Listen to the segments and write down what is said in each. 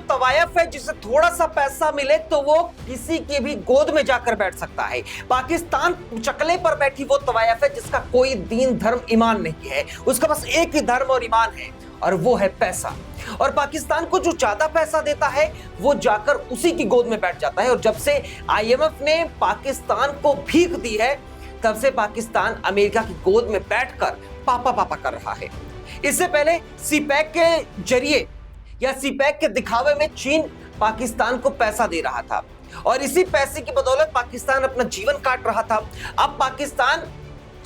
तवायफ है जिसे थोड़ा सा पैसा मिले तो वो किसी की भी गोद में जाकर बैठ सकता है। पाकिस्तान चकले पर बैठी वो तवायफ है जिसका कोई दीन धर्म ईमान नहीं है, उसका बस एक ही धर्म और ईमान है और वो है पैसा। और पाकिस्तान को जो ज्यादा पैसा देता है वो जाकर उसी की गोद में बैठ जाता है। और जब से IMF ने पाकिस्तान को भीख दी है तब से पाकिस्तान अमेरिका की गोद में बैठकर पापा पापा कर रहा है। इससे पहले सीपैक के जरिए या सीपैक के दिखावे में चीन पाकिस्तान को पैसा दे रहा था और इसी पैसे की बदौलत पाकिस्तान अपना जीवन काट रहा था। अब पाकिस्तान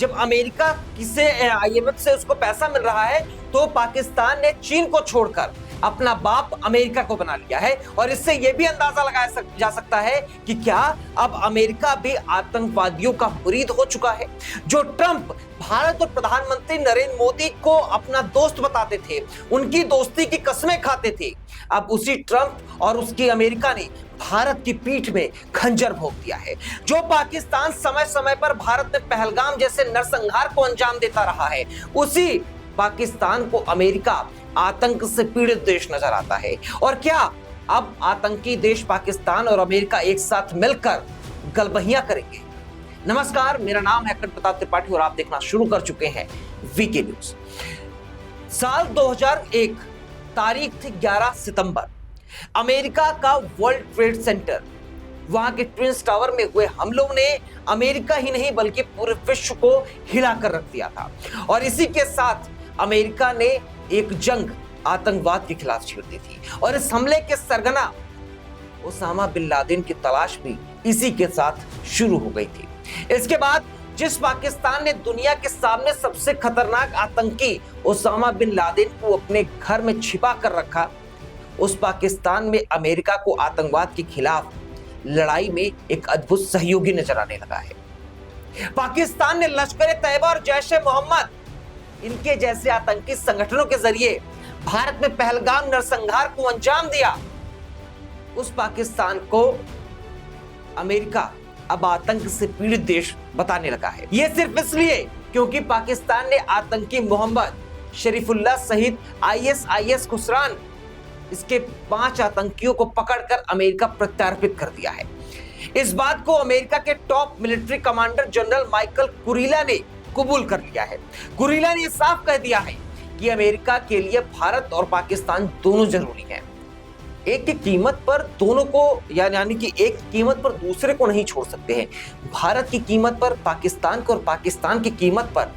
जब अमेरिका किसे IMF से उसको पैसा मिल रहा है तो पाकिस्तान ने चीन को छोड़कर अपना बाप अमेरिका को बना लिया है। और इससे यह भी अंदाजा लगाया जा सकता है कि क्या अब अमेरिका भी आतंकवादियों का मुरीद हो चुका है। जो ट्रंप भारत और प्रधानमंत्री नरेंद्र मोदी को अपना दोस्त बताते थे, उनकी दोस्ती की कस्में खाते थे, अब उसी ट्रंप और उसकी अमेरिका ने भारत की पीठ में खंजर भोंक दिया है। जो पाकिस्तान समय समय पर भारत में पहलगाम जैसे नरसंहार को अंजाम देता रहा है, उसी पाकिस्तान को अमेरिका आतंक से पीड़ित देश नजर आता है। और क्या अब आतंकी देश पाकिस्तान और अमेरिका एक साथ मिलकर गलबहियां करेंगे? नमस्कार, मेरा नाम है अखंड प्रताप त्रिपाठी और आप देखना शुरू कर चुके हैं वीके न्यूज। साल 2001, तारीख थी 11 सितंबर। अमेरिका का वर्ल्ड ट्रेड सेंटर, वहां के ट्विंस टावर में हुए हमलों ने अमेरिका ही नहीं बल्कि पूरे विश्व को हिलाकर रख दिया था। और इसी के साथ अमेरिका ने एक जंग आतंकवाद के खिलाफ छेड़ दी थी और इस हमले के सरगना ओसामा बिन लादेन की तलाश भी इसी के साथ शुरू हो गई थी। इसके बाद जिस पाकिस्तान ने दुनिया के सामने सबसे खतरनाक आतंकी ओसामा बिन लादेन को अपने घर में छिपा कर रखा, उस पाकिस्तान में अमेरिका को आतंकवाद के खिलाफ लड़ाई में एक अद्भुत सहयोगी नजर आने लगा है। पाकिस्तान ने लश्कर तैयबा और जैश ए मोहम्मद, इनके जैसे आतंकी संगठनों के जरिए भारत में पहलगाम नरसंहार को अंजाम दिया। उस पाकिस्तान को अमेरिका अब आतंक से पीड़ित देश बताने लगा है। यह सिर्फ इसलिए क्योंकि पाकिस्तान ने आतंकी मोहम्मद शरीफुल्लाह सहित ISIS खुसरान, इसके 5 आतंकियों को पकड़कर अमेरिका प्रत्यार्पित कर दिया है। इस बात को अमेरिका के top military commander general Michael Kurilla ने कबूल कर लिया है। कुरीला ने साफ कह दिया है कि अमेरिका के लिए भारत और पाकिस्तान दोनों जरूरी हैं। एक की कीमत पर दोनों को, यानी कि एक कीमत पर दूसरे को नहीं छोड़ सकते हैं। भारत की कीमत पर पाकिस्तान को और पाकिस्तान की कीमत पर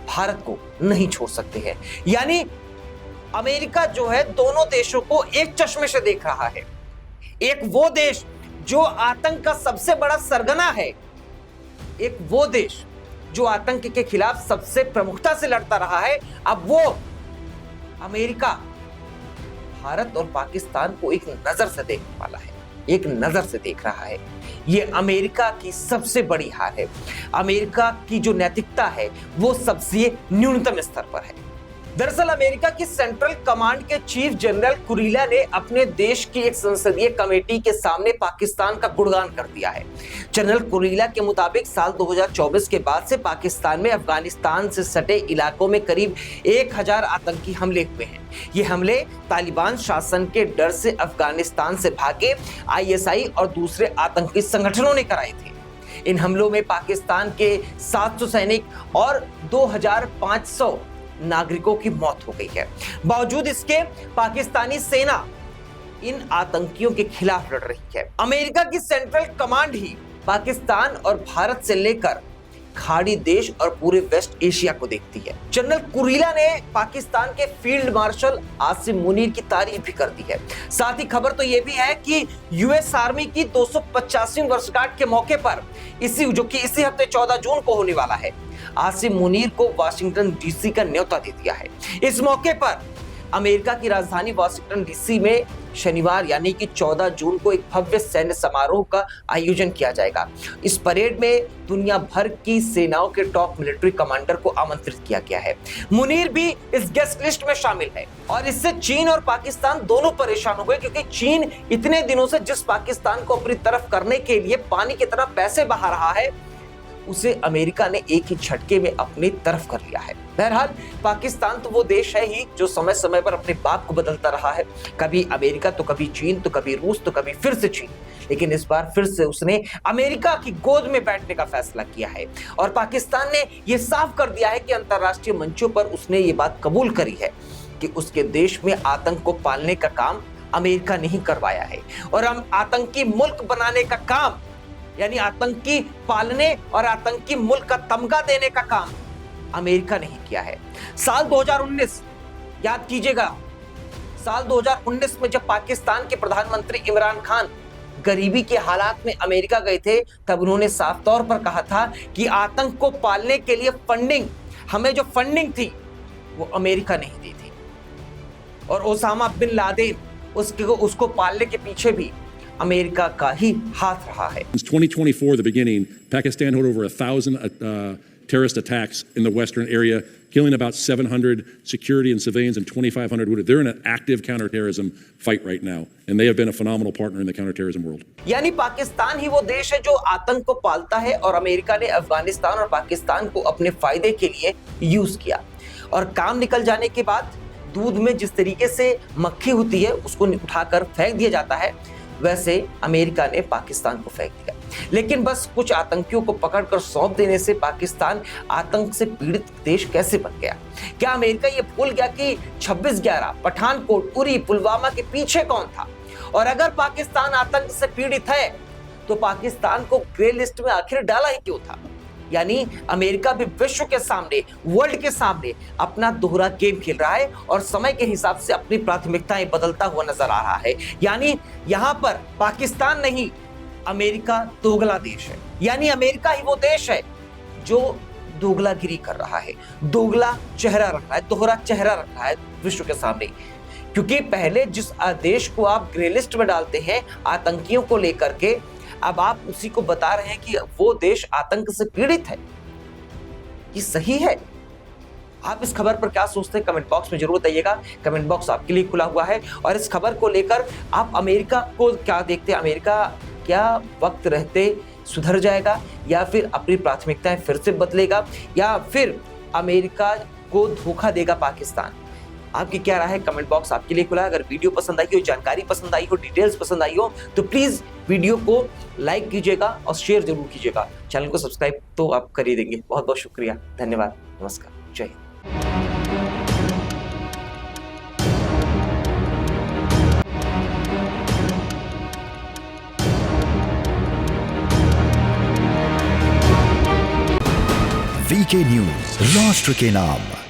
भारत को नहीं छोड़ सकते हैं। यानी अमेरिका जो है दोनों देशों को एक चश्मे से देख रहा है। एक वो देश जो आतंक का सबसे बड़ा सरगना है, एक वो देश जो आतंक के खिलाफ सबसे प्रमुखता से लड़ता रहा है, अब वो अमेरिका भारत और पाकिस्तान को एक नजर से देखने वाला है, एक नजर से देख रहा है। ये अमेरिका की सबसे बड़ी हार है। अमेरिका की जो नैतिकता है वो सबसे न्यूनतम स्तर पर है। दरअसल अमेरिका की सेंट्रल कमांड के चीफ जनरल कुरीला ने अपने देश की एक संसदीय कमेटी के सामने पाकिस्तान का गुणगान कर दिया है। जनरल कुरीला के मुताबिक साल 2024 के बाद से पाकिस्तान में अफगानिस्तान से सटे इलाकों में करीब 1000 आतंकी हमले हुए हैं। ये हमले तालिबान शासन के डर से अफगानिस्तान से भागे ISI और दूसरे आतंकी संगठनों ने कराए थे। इन हमलों में पाकिस्तान के 700 सैनिक और 2500 नागरिकों की मौत हो गई है। बावजूद इसके पाकिस्तानी सेना इन आतंकियों के खिलाफ लड़ रही है। अमेरिका की सेंट्रल कमांड ही पाकिस्तान और भारत से लेकर खाड़ी देश और पूरे वेस्ट एशिया को देखती है। जनरल कुरीला ने पाकिस्तान के फील्ड मार्शल आसिम मुनीर की तारीफ भी कर दी है। साथ ही खबर तो यह भी है कि US आर्मी की 285वीं वर्षगांठ के मौके पर इसी हफ्ते 14 जून को होने वाला है, आसिम मुनीर को वाशिंगटन DC का न्योता दे दिया है। इस मौके पर अमेरिका की राजधानी वाशिंगटन DC में शनिवार यानी कि 14 जून को एक भव्य सैन्य समारोह का आयोजन किया जाएगा। इस परेड में दुनिया भर की सेनाओं के टॉप मिलिट्री कमांडर को आमंत्रित किया गया है। मुनीर भी इस गेस्ट लिस्ट में शामिल है और इससे चीन और पाकिस्तान दोनों परेशान हो गए, क्योंकि चीन इतने दिनों से जिस पाकिस्तान को अपनी तरफ करने के लिए पानी की तरह पैसे बहा रहा है, उसे अमेरिका ने एक ही झटके में अपनी तरफ कर लिया है। बहरहाल पाकिस्तान तो वो देश है ही जो समय समय पर अपने बाप को बदलता रहा है, कभी अमेरिका तो कभी चीन तो कभी रूस तो कभी फिर से चीन, लेकिन इस बार फिर से उसने अमेरिका की गोद में बैठने का फैसला किया है और पाकिस्तान ने यह साफ कर दिया है कि अंतरराष्ट्रीय मंचों पर उसने ये बात कबूल करी है कि उसके देश में आतंक को पालने का काम अमेरिका ने ही करवाया है और हम आतंकी मुल्क बनाने का काम, यानी आतंकी पालने और आतंकी मुल्क का तमगा देने का काम अमेरिका ने ही किया है। साल 2019 याद कीजिएगा, साल 2019 में जब पाकिस्तान के प्रधानमंत्री इमरान खान गरीबी के हालात में अमेरिका गए थे, तब उन्होंने साफ तौर पर कहा था कि आतंक को पालने के लिए फंडिंग, हमें जो फंडिंग थी वो अमेरिका ने ही दी थी और ओसामा बिन लादेन उसको पालने के पीछे भी अमेरिका का ही हाथ रहा है। Since 2024, the beginning, Pakistan had over 1,000 terrorist attacks in the western area, killing about 700 security and civilians and 2,500 wounded. They're in an active counterterrorism fight right now, and they have been a phenomenal partner in the counterterrorism world. यानी पाकिस्तान ही वो देश है जो आतंक को पालता है और अमेरिका ने अफगानिस्तान और पाकिस्तान को अपने फायदे के लिए यूज किया और काम निकल जाने के बाद दूध में जिस तरीके से मक्खी होती है उसको उठाकर फेंक दिया जाता है, वैसे अमेरिका ने पाकिस्तान को फेंक दिया। लेकिन बस कुछ आतंकियों को पकड़कर सौंप देने से पाकिस्तान आतंक से पीड़ित देश कैसे बन गया? क्या अमेरिका ये भूल गया कि 26/11, पठानकोट, उरी, पुलवामा के पीछे कौन था? और अगर पाकिस्तान आतंक से पीड़ित है तो पाकिस्तान को ग्रे लिस्ट में आखिर डाला ही क्यों था? यानी अमेरिका भी विश्व के सामने, वर्ल्ड के सामने अपना दोहरा गेम खेल रहा है और समय के हिसाब से अपनी प्राथमिकताएं बदलता हुआ नजर आ रहा है। यानी यहां पर पाकिस्तान नहीं, अमेरिका दोगला देश है। यानी अमेरिका ही वो देश है जो दोगलागिरी कर रहा है, दोगला चेहरा रख रहा है, दोहरा चेहरा रख रहा है विश्व के सामने। क्योंकि पहले जिस देश को आप ग्रे लिस्ट में डालते हैं आतंकियों को लेकर के, अब आप उसी को बता रहे हैं कि वो देश आतंक से पीड़ित है। ये सही है? आप इस खबर पर क्या सोचते हैं कमेंट बॉक्स में जरूर बताइएगा। कमेंट बॉक्स आपके लिए खुला हुआ है और इस खबर को लेकर आप अमेरिका को क्या देखते हैं? अमेरिका क्या वक्त रहते सुधर जाएगा या फिर अपनी प्राथमिकताएं फिर से बदलेगा या फिर अमेरिका को धोखा देगा पाकिस्तान? आपकी क्या राय है? कमेंट बॉक्स आपके लिए खुला है। अगर वीडियो पसंद आई हो, जानकारी पसंद आई हो, डिटेल्स पसंद आई हो तो प्लीज वीडियो को लाइक कीजिएगा और शेयर जरूर कीजिएगा। चैनल को सब्सक्राइब तो आप कर ही देंगे। बहुत बहुत शुक्रिया, धन्यवाद, नमस्कार, जय हिंद। वीके न्यूज, राष्ट्र के नाम।